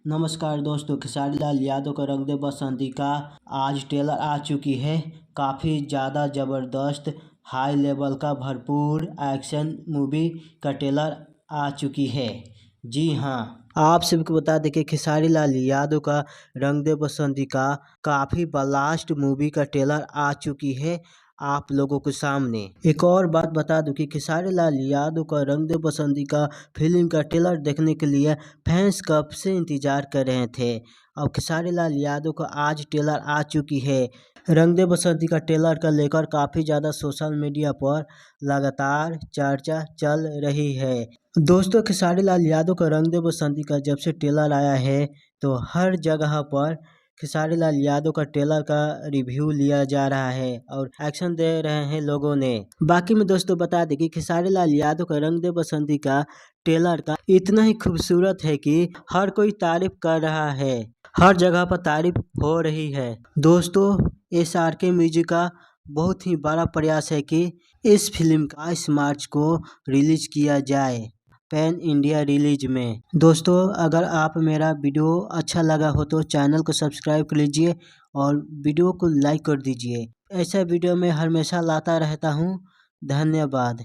नमस्कार दोस्तों, खेसारी लाल यादव का रंग दे बसंती का आज ट्रेलर आ चुकी है। काफ़ी ज़्यादा ज़बरदस्त हाई लेवल का भरपूर एक्शन मूवी का ट्रेलर आ चुकी है। जी हाँ, आप सबको बता दें कि खेसारी लाल यादव का रंग दे बसंती का काफ़ी ब्लास्ट मूवी का ट्रेलर आ चुकी है आप लोगों के सामने। एक और बात बता दूं कि खेसारी लाल यादव का रंग दे बसंती का फिल्म का ट्रेलर देखने के लिए फैंस कब से इंतजार कर रहे थे। अब खेसारी लाल यादव का आज ट्रेलर आ चुकी है। रंग दे बसंती का ट्रेलर का लेकर काफ़ी ज़्यादा सोशल मीडिया पर लगातार चर्चा चल रही है। दोस्तों, खेसारी लाल यादव का रंग दे बसंती का जब से ट्रेलर आया है तो हर जगह पर खेसारी लाल यादव का ट्रेलर का रिव्यू लिया जा रहा है और एक्शन दे रहे हैं लोगों ने। बाकी में दोस्तों बता दें कि खेसारी लाल यादव का रंग दे बसंती का ट्रेलर का इतना ही खूबसूरत है कि हर कोई तारीफ कर रहा है, हर जगह पर तारीफ हो रही है। दोस्तों, SRK म्यूजिक का बहुत ही बड़ा प्रयास है कि इस फिल्म का 22 मार्च को रिलीज किया जाए पैन इंडिया रिलीज में। दोस्तों, अगर आप मेरा वीडियो अच्छा लगा हो तो चैनल को सब्सक्राइब कर लीजिए और वीडियो को लाइक कर दीजिए। ऐसा वीडियो मैं हमेशा लाता रहता हूँ। धन्यवाद।